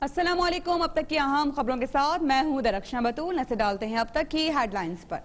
अस्सलाम वालेकुम। अब तक की अहम खबरों के साथ मैं हूं दरख्शां बतूल। नजर डालते हैं अब तक की हेडलाइंस पर।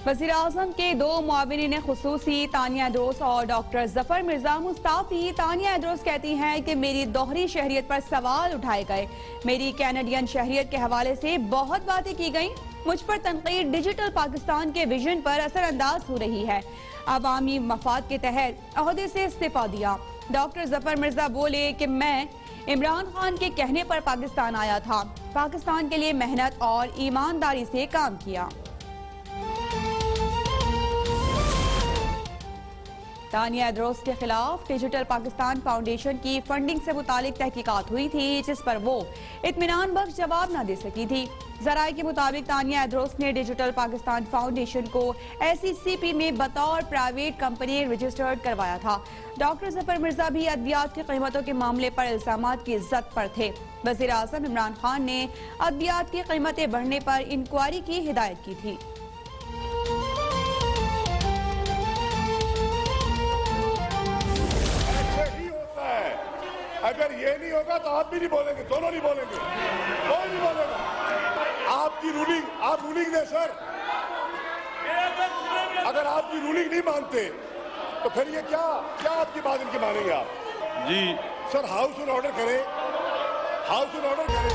वज़ीर आज़म के दो मुआविनीन खुसूसी तानिया एड्रोस और डॉक्टर जफर मिर्जा मुस्ताफी। तानिया एड्रोस कहती हैं कि मेरी दोहरी शहरियत पर सवाल उठाए गए, मेरी कैनेडियन शहरियत के हवाले से बहुत बातें की गई, मुझ पर तनकीद डिजिटल पाकिस्तान के विजन पर असरअंदाज हो रही है। अवामी मफाद के तहत ओहदे से इस्तीफा दिया। डॉक्टर जफर मिर्जा बोले कि मैं इमरान खान के कहने पर पाकिस्तान आया था, पाकिस्तान के लिए मेहनत और ईमानदारी से काम किया। तानिया एड्रोस के खिलाफ डिजिटल पाकिस्तान फाउंडेशन की फंडिंग से मुतालिक तहकीकात हुई थी, जिस पर वो इत्मीनान बख्श जवाब न दे सकी थी। जराये के मुताबिक तानिया एड्रोस ने डिजिटल पाकिस्तान फाउंडेशन को SECP में बतौर प्राइवेट कंपनी रजिस्टर्ड करवाया था। डॉक्टर जफर मिर्जा भी अद्वियात की कीमतों के मामले पर इल्जामात की जद पर थे। वज़ीर आज़म इमरान खान ने अद्वियात की कीमतें बढ़ने पर इंक्वायरी की हिदायत की थी। अगर ये नहीं होगा तो आप भी नहीं बोलेंगे, दोनों नहीं बोलेंगे, कोई नहीं बोलेगा। आपकी रूलिंग, आप रूलिंग दें सर। अगर आपकी रूलिंग नहीं मानते तो फिर ये क्या आपकी बात इनकी मानेंगे आप? जी सर, हाउस एंड ऑर्डर करें, हाउस एंड ऑर्डर करें।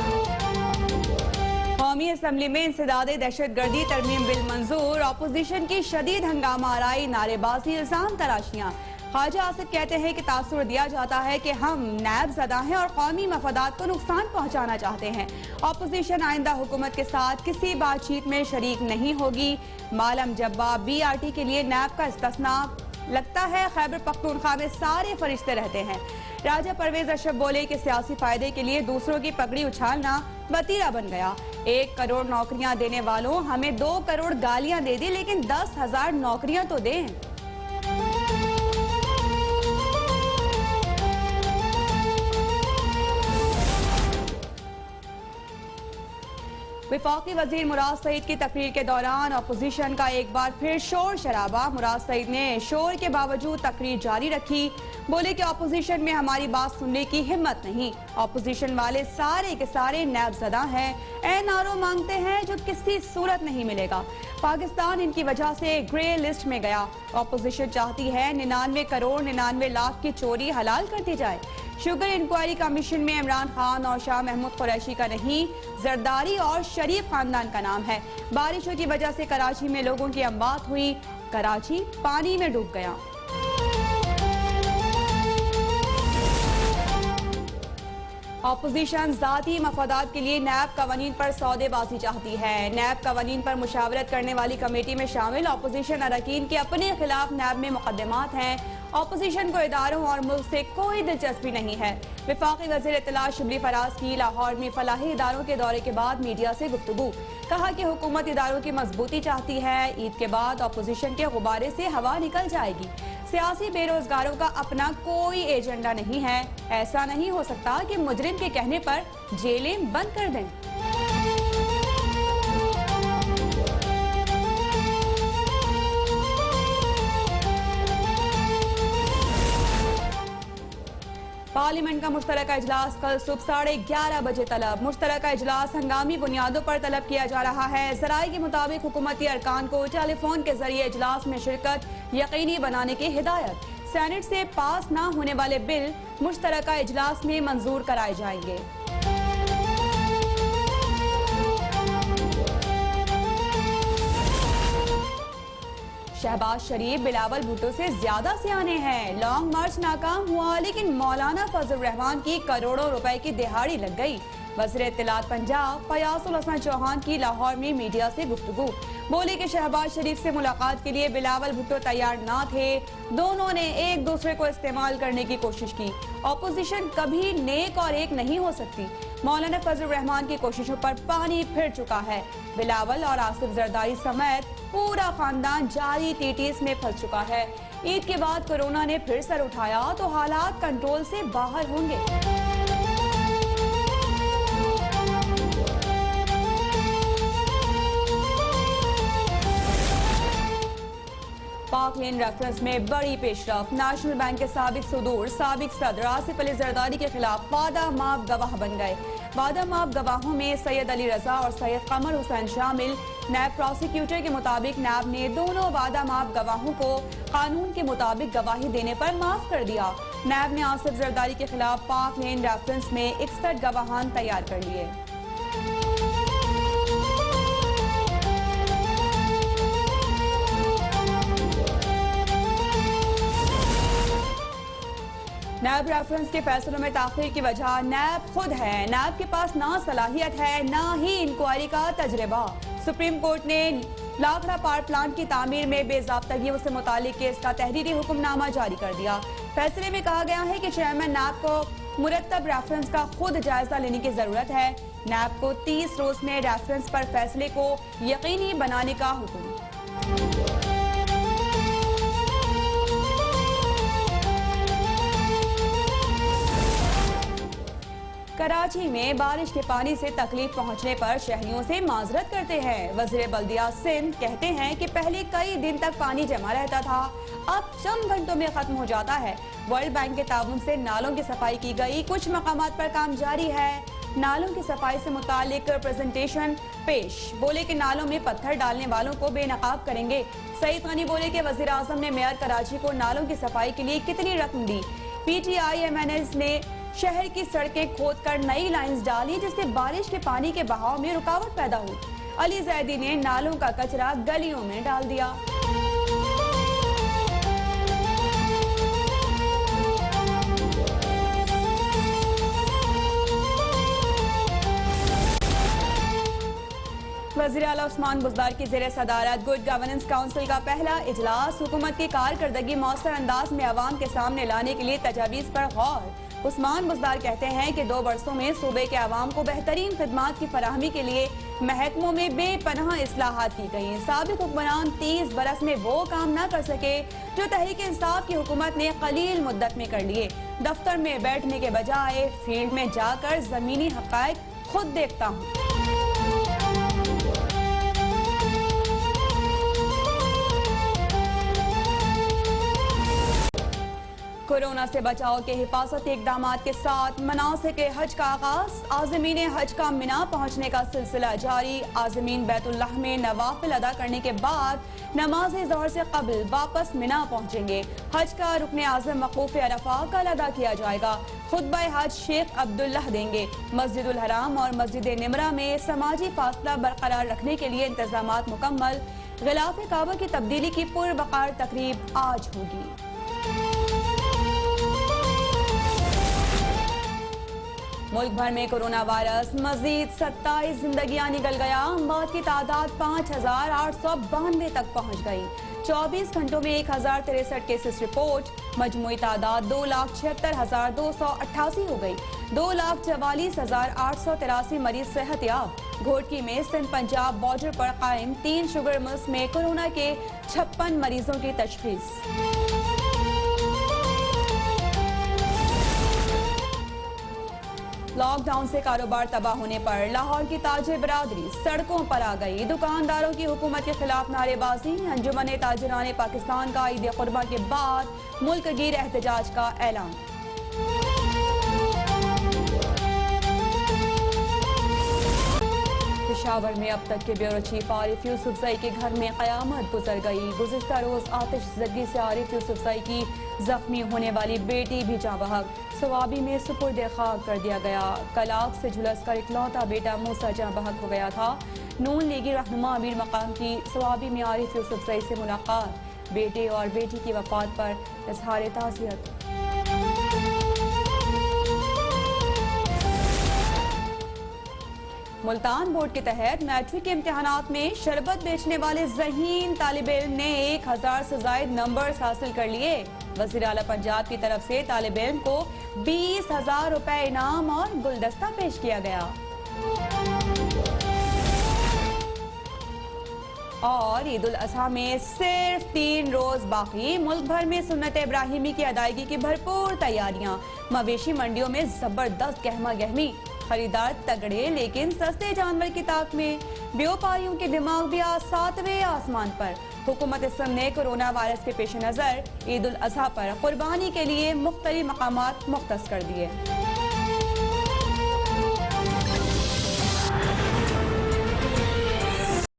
कौमी असम्बली में इंसदाद दहशतगर्दी तरमीम बिल मंजूर। अपोजिशन की शदीद हंगामा आराई, नारेबाजी, इल्जाम तराशियां। ख्वाजा आसिफ कहते हैं कि तासुर दिया जाता है कि हम नैब ज़दा हैं और कौमी मफादात को नुकसान पहुंचाना चाहते हैं। अपोजिशन आइंदा हुकूमत के साथ किसी बातचीत में शरीक नहीं होगी। मालम जब्बा BRT के लिए नैब का इस्तिस्ना। लगता है खैबर पख्तूनख्वा में सारे फरिश्ते रहते हैं। राजा परवेज अशरफ बोले कि सियासी फायदे के लिए दूसरों की पगड़ी उछालना वतीरा बन गया। 1 करोड़ नौकरियां देने वालों, हमें 2 करोड़ गालियां दे दी, लेकिन 10,000 नौकरियां तो दें। विफाकी वजीर मुराद सईद की तकरीर के दौरान अपोजिशन का एक बार फिर शोर शराबा। मुराद सईद ने शोर के बावजूद तकरीर जारी रखी। बोले कि अपोजिशन में हमारी बात सुनने की हिम्मत नहीं। अपोजिशन वाले सारे के सारे नैबज़दा हैं, NRO मांगते हैं जो किसी सूरत नहीं मिलेगा। पाकिस्तान इनकी वजह से ग्रे लिस्ट में गया। अपोजिशन चाहती है 99 करोड़ 99 लाख की चोरी हलाल कर दी जाए। शुगर इंक्वायरी कमीशन में इमरान खान और शाह महमूद कुरैशी का नहीं, जरदारी और शरीफ खानदान का नाम है। बारिशों की वजह से कराची में लोगों की अमवात हुई, कराची पानी में डूब गया। अपोजिशन जाती मफादात के लिए नैब कवानीन पर सौदेबाजी चाहती है। नैब कवानीन पर मुशावरत करने वाली कमेटी में शामिल अपोजिशन अरकान के अपने खिलाफ नैब में मुकदमात हैं। अपोजिशन को इदारों और मुल्क से कोई दिलचस्पी नहीं है। विफाकी वज़ीर इत्तला शिबली फराज की लाहौर में फलाही इदारों के दौरे के बाद मीडिया से गुफ्तगू। कहा कि हुकूमत इदारों की मजबूती चाहती है। ईद के बाद अपोजिशन के गुब्बारे से हवा निकल जाएगी। सियासी बेरोजगारों का अपना कोई एजेंडा नहीं है। ऐसा नहीं हो सकता कि मुजरिम के कहने पर जेलें बंद कर दें। पार्लियामेंट का मुश्तरका इजलास कल सुबह 11:30 बजे तलब। मुश्तरका इजलास हंगामी बुनियादों पर तलब किया जा रहा है। जराये के मुताबिक हुकूमती अरकान को टेलीफोन के जरिए इजलास में शिरकत यकीनी बनाने की हिदायत। सेनेट से पास न होने वाले बिल मुश्तरका इजलास में मंजूर कराए जाएंगे। शहबाज शरीफ बिलावल भुट्टो से ज्यादा सियाने हैं। लॉन्ग मार्च नाकाम हुआ, लेकिन मौलाना फजल रहमान की करोड़ों रुपए की दिहाड़ी लग गई। वज़ीर इत्तलात पंजाब फयाजुल हसन चौहान की लाहौर में मीडिया से गुफ्तगू। बोले कि शहबाज शरीफ से मुलाकात के लिए बिलावल भुट्टो तैयार ना थे। दोनों ने एक दूसरे को इस्तेमाल करने की कोशिश की। अपोजिशन कभी नेक और एक नहीं हो सकती। मौलाना फजल रहमान की कोशिशों पर पानी फिर चुका है। बिलावल और आसिफ जरदारी समेत पूरा खानदान जारी टीटीस में फंस चुका है। ईद के बाद कोरोना ने फिर सर उठाया तो हालात कंट्रोल से बाहर होंगे। पाक लेन रेफरेंस में बड़ी पेशरफ। नेशनल बैंक के साबिक सुदूर साबिक सदर आसिफ अली जरदारी के खिलाफ वादा माफ गवाह बन गए। वादा माफ गवाहों में सैयद अली रजा और सैयद कमर हुसैन शामिल। नैब प्रोसिक्यूटर के मुताबिक नैब ने दोनों वादा माफ गवाहों को कानून के मुताबिक गवाही देने पर माफ कर दिया। नैब ने आसिफ जरदारी के खिलाफ पाक लेन रेफरेंस में 61 गवाहान तैयार कर लिए। नैब रेफरेंस के फैसलों में ताखीर की वजह नैब खुद है। नैब के पास ना सलाहियत है ना ही इंक्वायरी का तजर्बा। सुप्रीम कोर्ट ने लाखड़ा पावर प्लांट की तामीर में बेज़ाब्तगियों से मुतालिक केस का तहरीरी हुक्मनामा जारी कर दिया। फैसले में कहा गया है कि चेयरमैन नैब को मुरत्तब रेफरेंस का खुद जायजा लेने की जरूरत है। नैब को 30 रोज में रेफरेंस पर फैसले को यकीनी बनाने का हुक्म। कराची में बारिश के पानी से तकलीफ पहुंचने पर शहरियों से माजरत करते हैं। वज़ीर बल्दिया सिंध कहते हैं कि पहले कई दिन तक पानी जमा रहता था, अब चंद घंटों में खत्म हो जाता है। वर्ल्ड बैंक के ताउन से नालों की सफाई की गई, कुछ मकामात पर काम जारी है। नालों की सफाई से मुतालिक प्रेजेंटेशन पेश। बोले कि नालों में पत्थर डालने वालों को बेनकाब करेंगे। सईद गनी बोले कि वज़ीर आज़म ने मेयर कराची को नालों की सफाई के लिए कितनी रकम दी। PTI MNS ने शहर की सड़कें खोदकर नई लाइंस डाली, जिससे बारिश के पानी के बहाव में रुकावट पैदा हुई। अली जैदी ने नालों का कचरा गलियों में डाल दिया। वज़ीर आला उस्मान बुज़दार की ज़ेरे सदारत गुड गवर्नेंस काउंसिल का पहला इजलास। हुकूमत की कारकर्दगी मौसर अंदाज में अवाम के सामने लाने के लिए तजावीज़ पर गौर। उस्मान बुज़दार कहते हैं कि 2 बरसों में सूबे के अवाम को बेहतरीन खिदमात की फराहमी के लिए महकमों में बेपनाह इस्लाहात की गई। साबिक हुक्मरान 30 बरस में वो काम न कर सके जो तहरीक इंसाफ की हुकूमत ने कलील मुद्दत में कर लिए। दफ्तर में बैठने के बजाय फील्ड में जाकर जमीनी हक़ाइक़ खुद देखता हूँ। कोरोना से बचाव के हिफाजती इक़दामात के साथ मनासिक हज का आगाज। आज़मीन हज का मिना पहुँचने का सिलसिला जारी। आज़मीन बैतुल्लाह में नवाफिल अदा करने के बाद नमाज ज़ोहर से कबल वापस मिना पहुँचेंगे। हज का रुकन आज़म वक़ूफ़ अरफा कल अदा किया जाएगा। खुतबा हज शेख अब्दुल्लाह देंगे। मस्जिदुल हराम और मस्जिद निमरा में समाजी फासला बरकरार रखने के लिए इंतजामात मुकम्मल। गिलाफ काबा की तब्दीली की पुरवकार तकरीब आज होगी। मुल्क भर में कोरोना वायरस मजीद 27 जिंदगियां निकल गया। मौत की तादाद 5892 तक पहुंच गई। 24 घंटों में 1063 केसेस रिपोर्ट। मजमूई तादाद 2,76,288 हो गई। 2,44,883 मरीज सेहतयाब। घोटकी में सिंध पंजाब बॉर्डर पर कायम 3 शुगर मिल्स में कोरोना के 56 मरीजों की तशखीस। लॉकडाउन से कारोबार तबाह होने पर लाहौर की ताजिर बरादरी सड़कों पर आ गई। दुकानदारों की हुकूमत के खिलाफ नारेबाजी। अंजुमन ताजिरान पाकिस्तान का ईद कुर्बा के बाद मुल्क गिर एहतजाज का ऐलान। पेशावर में अब तक के ब्यूरो चीफ आरिफ यूसुफजई के घर में कयामत गुजर गई। गुज़िश्ता रोज आतिशज़दी से आरिफ यूसुफजई की जख्मी होने वाली बेटी भी जाँ बहक सवाबी में सुपुर्द खाक कर दिया गया। कल आग से झुलस कर इकलौता बेटा मूसा जाँ बहक हो गया था। नून लीगी रहनुमा अमीर मकाम की सवाबी में आरिफ यूसुफजई से मुलाकात। बेटे और बेटी की वफात पर इजहार ताज़ियत। मुल्तान बोर्ड के तहत मैट्रिक के इम्तिहानात में शरबत बेचने वाले ज़हीन तालिब इल्म ने 1000 से ज़ायद नंबर्स हासिल कर लिए। वज़ीर आला पंजाब की तरफ से तालिब इल्म को 20,000 रुपए इनाम और गुलदस्ता पेश किया गया। और ईद उल अज़हा में सिर्फ 3 रोज बाकी। मुल्क भर में सुन्नत इब्राहिमी की अदायगी की भरपूर तैयारियां। मवेशी मंडियों में जबरदस्त गहमा गहमी। खरीदार तगड़े लेकिन सस्ते जानवर की ताक में। व्यापारियों के दिमाग भी आज 7वें आसमान पर। हुकूमत सिंध ने कोरोना वायरस के पेश नजर ईद उल अजहा पर कुर्बानी के लिए मुख्तलिफ मकामात मुख्तस कर दिए।